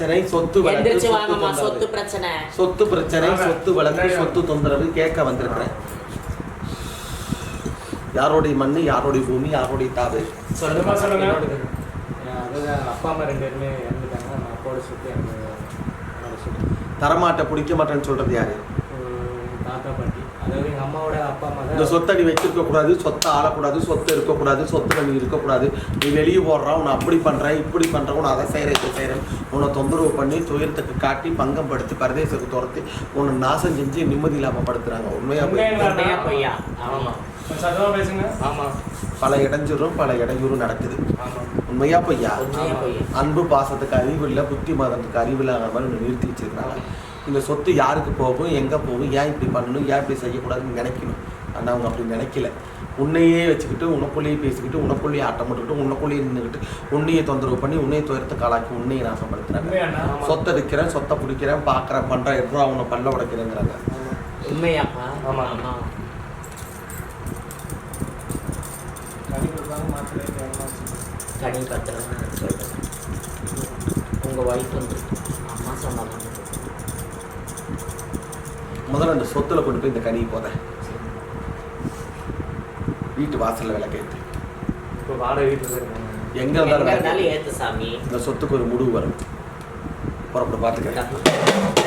பிரச்சனை, சொத்து வழக்கு, சொத்து பிரச்சனை, சொத்து பிரச்சனை, சொத்து வழக்கு, சொத்து தொந்தரவு கேட்க வந்திருக்கிறேன். யாரோடைய மண்ணு, யாரோடைய பூமி, யாரோடைய தாவு சொல்லுங்க. அப்பா அம்மா 2 பேருமே இறந்துட்டாங்க. அப்பாவோட சொத்து எனக்கு தரமாட்ட பிடிக்க மாட்டேன்னு சொல்றது யாரு? தாத்தா பாட்டி. அதாவது எங்கள் அம்மாவோட அப்பா அம்மா தான். இந்த சொத்தை நீ வச்சிருக்க கூடாது, சொத்தை ஆளக்கூடாது, சொத்து இருக்கக்கூடாது, சொத்துல நீ இருக்கக்கூடாது, நீ வெளியே போடுறான், உன்னை அப்படி பண்றேன், இப்படி பண்றேன், உன்னை அதை செய்யற, இதை செய்யறேன், உன்னை தொந்தரவு பண்ணி துயரத்துக்கு காட்டி பங்கம் படுத்தி பரதேசத்துக்கு துரத்தி உன்னை நாசம் செஞ்சு நிம்மதி இல்லாம படுத்துறாங்க. உண்மையா பொய்யா? ஆமா, ஆமா. பல இடைஞ்சலும் பல இடையூறும் நடக்குது. உண்மையா பொய்யா? அன்பு பாசத்துக்கு அறிவு இல்லை, புத்தி மதத்துக்கு அறிவு இல்லாத மாதிரி நிறுத்தி வச்சிருக்காங்க. இந்த சொத்து யாருக்கு போகும், எங்கே போகும், ஏன் இப்படி பண்ணணும், ஏன் இப்படி செய்யக்கூடாதுன்னு நினைக்கணும். ஆனால் அவங்க அப்படி நினைக்கல. உன்னையே வச்சுக்கிட்டு, உனக்குள்ளேயே பேசிக்கிட்டு, உனக்குள்ளேயே ஆட்டம் போட்டுக்கிட்டு, உனக்குள்ளேயே நின்றுக்கிட்டு, உன்னையே தொந்தரவு பண்ணி, உன்னையே துயரத்தை காலாக்கி, உன்னையே நாசப்படுத்துறாங்க. சொத்தை விற்கிறேன், சொத்தை பிடிக்கிறேன், பார்க்குறேன், பண்ணுறேன், எட்ரூவா அவனை பல்ல உடைக்கிறேங்கிறாங்க. உண்மையாப்பா? ஆமா. கனி பத்திரம் சொல்லிட்டு உங்கள் ஒய்ஃப் வந்து அம்மா சொன்னாங்க. முதல்ல அந்த சொத்துல கொண்டு போய் இந்த கனியை போத வீட்டு வாசல்ல விளக்கேத்து. இப்போ வாடகை வீட்டுல எங்க இருந்தாலும் ஏத்து சாமி. இந்த சொத்துக்கு ஒரு முடிவு வரும். புறப்பட்டு பார்த்துக்கிறேன்.